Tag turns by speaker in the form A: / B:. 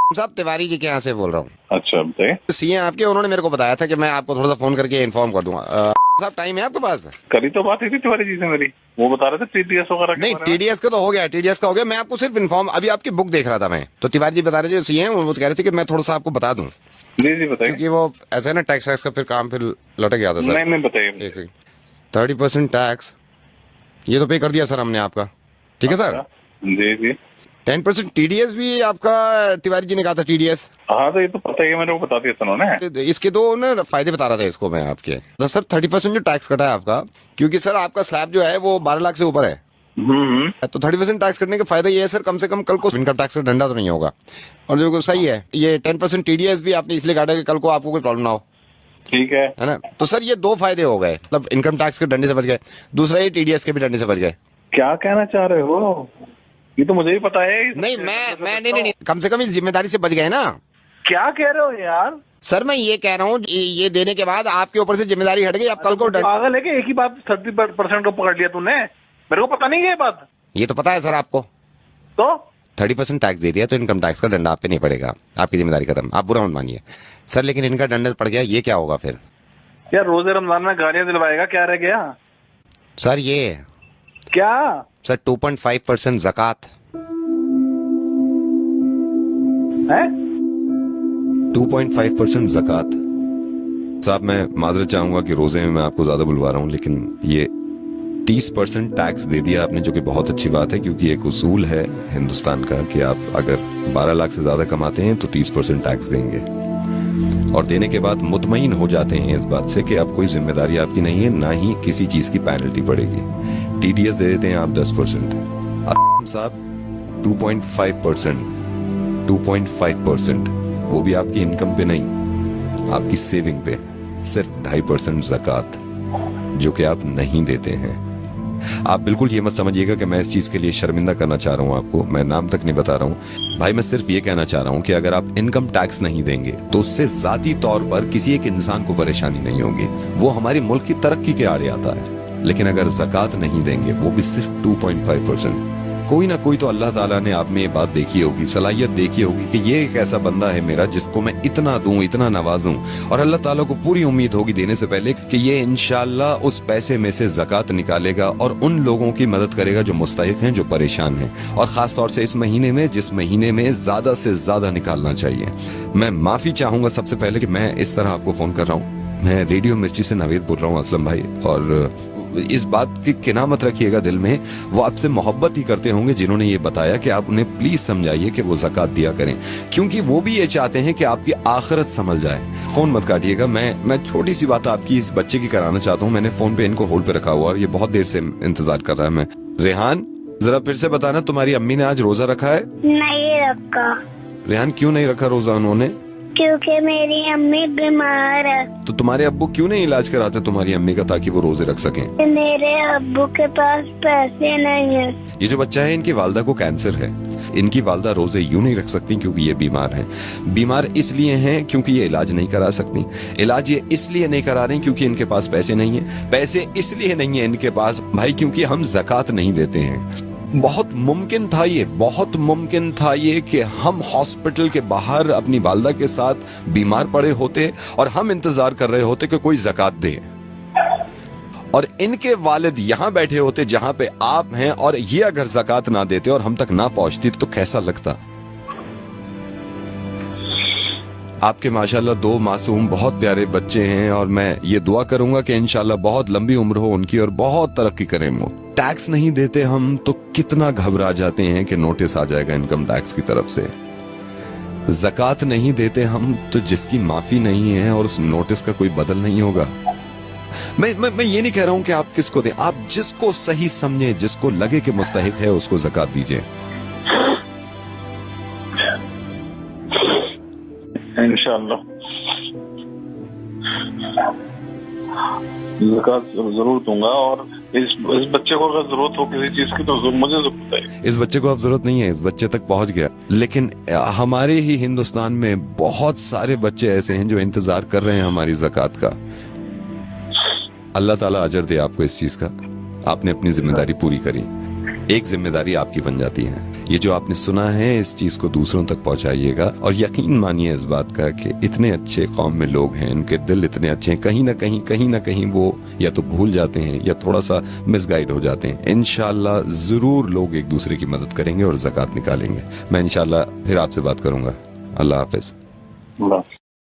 A: साहब तिवारी जी के यहाँ से बोल रहा हूँ।
B: अच्छा बताइए।
A: सीए आपके, उन्होंने मेरे को बताया था कि मैं आपको थोड़ा सा फोन करके इन्फॉर्म कर दूंगा। साहब टाइम है आपके पास?
B: करी तो बात ही थी तिवारी जी से मेरी, वो बता रहे थे टीडीएस वगैरह के
A: नहीं,
B: बारे में।
A: टीडीएस का तो हो गया, टीडीएस का हो गया। मैं आपको सिर्फ इन्फॉर्म, अभी आपकी बुक देख रहा था मैं, तो तिवारी जी बता रहे थे सीए, वो कह रहे थे कि मैं थोड़ा सा आपको बता दूं,
B: जी जी बताइए।
A: क्योंकि वो ऐसा है ना, टैक्स वैक्स का फिर काम फिर लटक गया था सर।
B: नहीं बताइए।
A: 30% टैक्स ये तो पे कर दिया सर हमने आपका, ठीक है सर।
B: जी जी।
A: 10% टीडीएस भी आपका, तिवारी जी ने कहा था टीडीएस।
B: हाँ तो ये तो पता ही है, मेरे को बता दिया था उन्होंने।
A: इसके दो ना फायदे बता रहा था इसको मैं आपके। तो सर 30% जो टैक्स कटा है आपका, क्योंकि सर आपका स्लैब जो है वो 12 लाख से ऊपर है, तो 30% टैक्स कटने का फायदा ये है सर, कम से कम कल को इनकम टैक्स का डंडा तो नहीं होगा। और जो सही है, ये 10% टीडीएस भी आपने इसलिए काटा कि कल को आपको कोई प्रॉब्लम ना हो,
B: ठीक है
A: है ना। तो सर ये दो फायदे हो गए, मतलब इनकम टैक्स के डंडे से बच गए, दूसरा ये टीडीएस के भी डंडे से बच गए।
B: क्या कहना चाह रहे हो? ये तो मुझे ही पता है।
A: नहीं मैं नहीं, कम से कम इस जिम्मेदारी से बच गए ना।
B: क्या कह रहे हो यार?
A: सर मैं ये कह रहा हूँ, ये देने के बाद आपके ऊपर से जिम्मेदारी हट गई, आप कल को
B: पागल है कि एक ही बात 30% को पकड़ लिया तूने? मेरे को पता नहीं है ये बात।
A: ये तो पता है सर आपको।
B: तो
A: 30% टैक्स दे दिया तो इनकम टैक्स का डंडा आप पे नहीं पड़ेगा, आपकी जिम्मेदारी खत्म, आप बुरा मत मानिए सर। लेकिन इनका डंडा पड़ गया, ये क्या होगा फिर?
B: यार रोजे रमजान में गालियां दिलवाएगा, क्या रह गया?
A: सर ये
B: क्या
A: सर 2.5% ज़कात
B: है?
A: 2.5% ज़कात। साहब मैं माजरत चाहूंगा कि रोजे में मैं आपको ज्यादा बुलवा रहा हूँ, लेकिन ये 30% टैक्स दे दिया आपने, जो कि बहुत अच्छी बात है, क्योंकि एक उसूल है हिंदुस्तान का कि आप अगर 12 लाख से ज्यादा कमाते हैं तो 30% टैक्स देंगे, और देने के बाद मुतमईन हो जाते हैं इस बात से कि अब कोई जिम्मेदारी आपकी नहीं है, ना ही किसी चीज की पेनल्टी पड़ेगी। टीडीएस दे देते हैं आप 10%, साहब 2.5%, वो भी आपकी इनकम पे नहीं, आपकी सेविंग पे, सिर्फ 2.5% ज़कात, जो कि आप नहीं देते हैं। आप बिल्कुल ये मत समझिएगा कि मैं इस चीज के लिए शर्मिंदा करना चाह रहा हूं आपको, मैं नाम तक नहीं बता रहा हूं भाई। मैं सिर्फ ये कहना चाह रहा हूं कि अगर आप इनकम टैक्स नहीं देंगे तो उससे जाती तौर पर किसी एक इंसान को परेशानी नहीं होगी, वो हमारे मुल्क की तरक्की के आड़े आता है। लेकिन अगर ज़कात नहीं देंगे, वो भी सिर्फ 2.5%, कोई ना कोई तो अल्लाह ताला ने आप में ये बात देखी होगी, सलाहियत देखी होगी कि ये एक ऐसा बंदा है मेरा जिसको मैं इतना दूं, इतना नवाजूं, और अल्लाह ताला को पूरी उम्मीद होगी देने से पहले कि ये इंशाअल्लाह उस पैसे में से ज़कात निकालेगा और उन लोगों की मदद करेगा जो मुस्तहिक हैं, जो परेशान हैं, और खास तौर से इस महीने में, जिस महीने में ज्यादा से ज्यादा निकालना चाहिए। मैं माफी चाहूंगा सबसे पहले कि मैं इस तरह आपको फोन कर रहा हूँ। मैं रेडियो मिर्ची से नावेद बोल रहा हूँ असलम भाई, और इस बात की किना मत रखिएगा दिल में, वो आपसे मोहब्बत ही करते होंगे जिन्होंने ये बताया कि आप उन्हें प्लीज समझाइए कि वो ज़कात दिया करें, क्योंकि वो भी ये चाहते हैं कि आपकी आखिरत संभल जाए। फोन मत काटिएगा, मैं छोटी सी बात आपकी इस बच्चे की कराना चाहता हूँ। मैंने फोन पे इनको होल्ड पे रखा हुआ और ये बहुत देर से इंतजार कर रहा है। मैं रेहान, जरा फिर से बताना, तुम्हारी अम्मी ने आज रोजा रखा है?
C: नहीं रखा।
A: रेहान क्यों नहीं रखा रोजा उन्होंने?
C: क्योंकि मेरी अम्मी बीमार है।
A: तो तुम्हारे अब्बू क्यों नहीं इलाज कराते तुम्हारी अम्मी का, ताकि वो रोजे रख सकें?
C: मेरे अब्बू के पास पैसे नहीं है।
A: ये जो बच्चा है, इनकी वालदा को कैंसर है। इनकी वालदा रोजे यूं नहीं रख सकती क्योंकि ये बीमार हैं। बीमार इसलिए हैं क्योंकि ये इलाज नहीं करा सकती। इलाज ये इसलिए नहीं करा रही क्योंकि इनके पास पैसे नहीं है। पैसे इसलिए नहीं है इनके पास भाई क्योंकि हम ज़कात नहीं देते हैं। बहुत मुमकिन था ये कि हम हॉस्पिटल के बाहर अपनी वालदा के साथ बीमार पड़े होते और हम इंतजार कर रहे होते कि कोई ज़कात दे, और इनके वालिद यहाँ बैठे होते जहां पे आप हैं, और ये अगर ज़कात ना देते और हम तक ना पहुंचती तो कैसा लगता? आपके माशाल्लाह 2 मासूम बहुत प्यारे बच्चे हैं, और मैं ये दुआ करूंगा कि इंशाल्लाह बहुत लंबी उम्र हो उनकी और बहुत तरक्की करें वो। टैक्स नहीं देते हम तो कितना घबरा जाते हैं कि नोटिस आ जाएगा इनकम टैक्स की तरफ से। ज़कात नहीं देते हम तो जिसकी माफी नहीं है और उस नोटिस का कोई बदल नहीं होगा। मैं ये नहीं कह रहा हूं कि आप किसको दें, आप जिसको सही समझे, जिसको लगे कि मुस्तहिक है, उसको ज़कात दीजिए।
B: इंशाअल्लाह ज़कात जरूर दूंगा, और इस बच्चे को अगर जरूरत हो किसी चीज की तो मुझे जरूर बताइए।
A: इस बच्चे को अब जरूरत नहीं है, इस बच्चे तक पहुंच गया, लेकिन हमारे ही हिंदुस्तान में बहुत सारे बच्चे ऐसे हैं जो इंतजार कर रहे हैं हमारी ज़कात का। अल्लाह ताला अजर दे आपको इस चीज का, आपने अपनी जिम्मेदारी पूरी करी। एक जिम्मेदारी आपकी बन जाती है, ये जो आपने सुना है इस चीज को दूसरों तक पहुंचाइएगा और यकीन मानिए इस बात का कि इतने अच्छे कौम में लोग हैं, उनके दिल इतने अच्छे हैं, कहीं ना कहीं वो या तो भूल जाते हैं या थोड़ा सा मिसगाइड हो जाते हैं। इंशाल्लाह जरूर लोग एक दूसरे की मदद करेंगे और ज़कात निकालेंगे। मैं इंशाल्लाह फिर आपसे बात करूंगा। अल्लाह हाफिज।
B: बस।